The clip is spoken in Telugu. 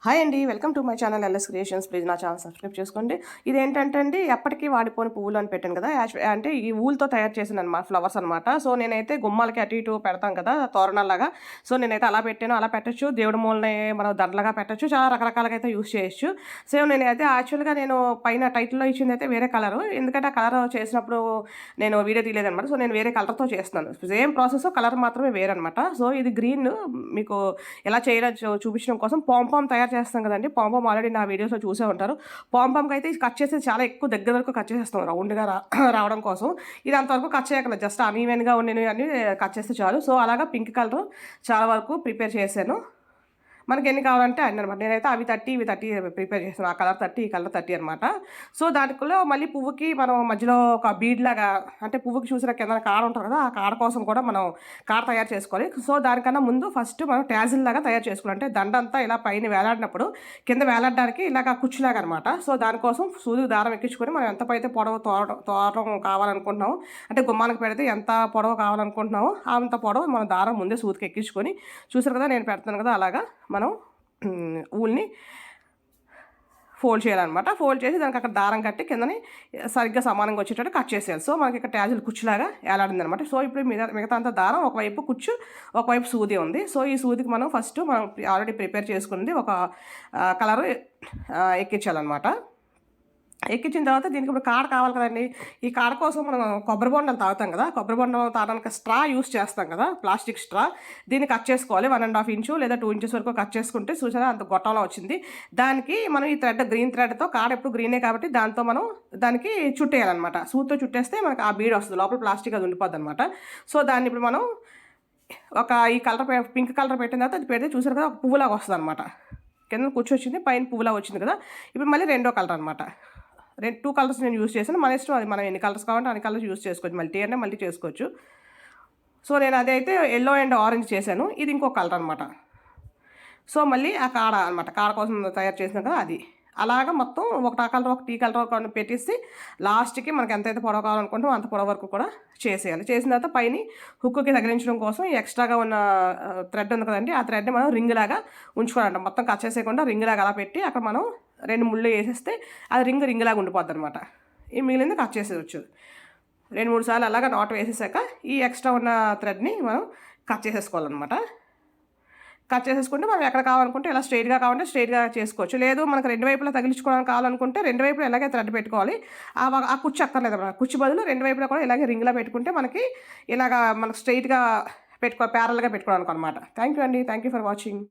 హాయ్ అండి, welcome to my channel LS creations. Please నా ఛానల్ సబ్స్క్రైబ్ చేసుకోండి. ఇదేంటంటే అండి, ఎప్పటికీ వాడిపోయిన పువ్వులు అని పెట్టాను కదా. అంటే ఈ ఊల్తో తయారు చేసిన అనమాట ఫ్లవర్స్ అనమాట. సో నేనైతే గుమ్మాలకి అటు ఇటు పెడతాం కదా తోరణాలాగా. సో నేనైతే అలా పెట్టాను. అలా పెట్టచ్చు, దేవుడి మూలని మనం దండలుగా పెట్టచ్చు, చాలా రకరకాలుగా అయితే యూస్ చేయొచ్చు. సో నేనైతే యాక్చువల్గా పైన టైటిల్లో ఇచ్చింది అయితే వేరే కలర్, ఎందుకంటే ఆ కలర్ చేసినప్పుడు నేను వీడియో తీయలేదనమాట. సో నేను వేరే కలర్తో చేస్తున్నాను. సేమ్ ప్రాసెస్, కలర్ మాత్రమే వేరనమాట. సో ఇది గ్రీన్ మీకు ఎలా చేయాలో చూపించడం కోసం పాంపామ్ తయారు చేస్తాం కదండి. పాంపామ్ ఆల్రెడీ నా వీడియోస్లో చూసే ఉంటారు. పాంపామ్కి అయితే కట్ చేసేది చాలా ఎక్కువ దగ్గర వరకు కట్ చేసేస్తాం రౌండ్గా రావడం కోసం. ఇది అంతవరకు కట్ చేయగలదు, జస్ట్ అన్ఈవెన్గా ఉండేవి అన్నీ కట్ చేస్తే చాలు. సో అలాగా పింక్ కలర్ చాలా వరకు ప్రిపేర్ చేశాను. మనకి ఎన్ని కావాలంటే అన్నీ అనమాట. నేనైతే అవి 30 ఇవి 30 ప్రిపేర్ చేస్తాను. ఆ కలర్ 30 ఈ కలర్ 30 అనమాట. సో దాంట్లో మళ్ళీ పువ్వుకి మనం మధ్యలో ఒక బీడ్ లాగా, అంటే పువ్వుకి చూసిన కింద కాడ ఉంటుంది కదా, ఆ కాడ కోసం కూడా మనం కాడ తయారు చేసుకోవాలి. సో దానికన్నా ముందు ఫస్ట్ మనం ట్యాజిల్ లాగా తయారు చేసుకోవాలి. అంటే దండంతా ఇలా పైన వేలాడినప్పుడు కింద వేలాడడానికి ఇలాగ కుచ్చులాగా అనమాట. సో దానికోసం సూదికి దారం ఎక్కించుకొని మనం ఎంత పైతే పొడవు తోరం కావాలనుకుంటున్నాము, అంటే గుమ్మానికి పెడితే ఎంత పొడవు కావాలనుకుంటున్నామో అంత పొడవు మనం దారం ముందే సూదికి ఎక్కించుకొని, చూసారు కదా నేను పెడుతున్నాను కదా, అలాగా మనం ఊల్ని ఫోల్డ్ చేయాలన్నమాట. ఫోల్డ్ చేసి దానికి అక్కడ దారం కట్టి కిందని సరిగ్గా సమానంగా వచ్చేటట్టు కట్ చేసేయాలి. సో మనకి ఇక్కడ ట్యాజిల్ కుచ్చులాగా ఏలాడింది అనమాట. సో ఇప్పుడు మిగతా అంతా దారం ఒకవైపు కుచ్చు, ఒకవైపు సూది ఉంది. సో ఈ సూదికి మనం ఫస్ట్ ఆల్రెడీ ప్రిపేర్ చేసుకుంది ఒక కలరు ఎక్కించాలన్నమాట. ఎక్కించిన తర్వాత దీనికి ఇప్పుడు కాడ కావాలి కదండి. ఈ కాడ కోసం మనం కొబ్బరి బొండం తాగుతాం కదా, కొబ్బరి బొండం తాగడానికి స్ట్రా యూస్ చేస్తాం కదా, ప్లాస్టిక్ స్ట్రా. దీన్ని కట్ చేసుకోవాలి. 1.5 ఇంచు లేదా 2 ఇంచెస్ వరకు కట్ చేసుకుంటే చూసారా అంత గొట్టంలో వచ్చింది. దానికి మనం ఈ థ్రెడ్, గ్రీన్ థ్రెడ్తో, కాడ ఎప్పుడు గ్రీనే కాబట్టి దాంతో మనం దానికి చుట్టేయాలన్నమాట. సూత్తో చుట్టేస్తే మనకి ఆ బీడ్ వస్తుంది, లోపల ప్లాస్టిక్ అది ఉండిపోద్ది అనమాట. సో దాన్ని ఇప్పుడు మనం ఈ కలర్, పింక్ కలర్ పెట్టిన తర్వాత అది పెడితే చూసారు కదా ఒక పువ్వులాగా వస్తుంది అనమాట. కింద కూర్చొచ్చింది, పైన పువ్వులా వచ్చింది కదా. ఇప్పుడు మళ్ళీ రెండో కలర్ అనమాట. 2 కలర్స్ నేను యూస్ చేశాను. మన ఇష్టం, అది మనం ఎన్ని కలర్స్ కావాలంటే అన్ని కలర్స్ యూస్ చేసుకోవచ్చు. మల్టీ అంటే మల్టీ చేసుకోవచ్చు. సో నేను అదైతే ఎల్లో అండ్ ఆరెంజ్ చేశాను. ఇది ఇంకో కలర్ అనమాట. సో మళ్ళీ ఆ కాడ అనమాట, కాడ కోసం తయారు చేసినా కదా అది. అలాగా మొత్తం ఒకటి ఆ కలర్ ఒకటి ఈ కలర్ పెట్టేసి లాస్ట్కి మనకి ఎంతైతే పొడవ కావాలనుకుంటామో అంత పొడవ వరకు కూడా చేసేయాలి. చేసిన తర్వాత పైన హుక్కి తగిలించడం కోసం ఈ ఎక్స్ట్రాగా ఉన్న థ్రెడ్ ఉంది కదండి, ఆ థ్రెడ్ని మనం రింగ్ లాగా ఉంచుకోవాలంట. మొత్తం కట్ చేసేయకుండా రింగ్ లాగా అలా పెట్టి అక్కడ మనం 2 ముళ్ళు వేసేస్తే అది రింగ్ లాగా ఉండిపోద్ది అనమాట. ఈ మిగిలింది కట్ చేసేయచ్చు. 2-3 సార్లు అలాగా నాట్ వేసేసాక ఈ ఎక్స్ట్రా ఉన్న థ్రెడ్ని మనం కట్ చేసేసుకోవాలన్నమాట. కట్ చేసేసుకుంటే మనం ఎక్కడ కావాలనుకుంటే ఇలా స్ట్రైట్గా కావాలంటే స్ట్రైట్గా చేసుకోవచ్చు. లేదు మనకు 2 వైపులా తగిలించుకోవడానికి కావాలనుకుంటే 2 వైపులా ఇలాగే థ్రెడ్ పెట్టుకోవాలి. ఆ కుచ్చు అక్కర్లేదు అన్నమాట. కుచ్చు బదులు 2 వైపులా కూడా ఇలాగే రింగ్లా పెట్టుకుంటే మనకి ఇలాగా మనకు స్ట్రైట్గా ప్యారల్గా పెట్టుకోవడానికి అనమాట. థ్యాంక్ యూ అండి, థ్యాంక్ యూ ఫర్ వాచింగ్.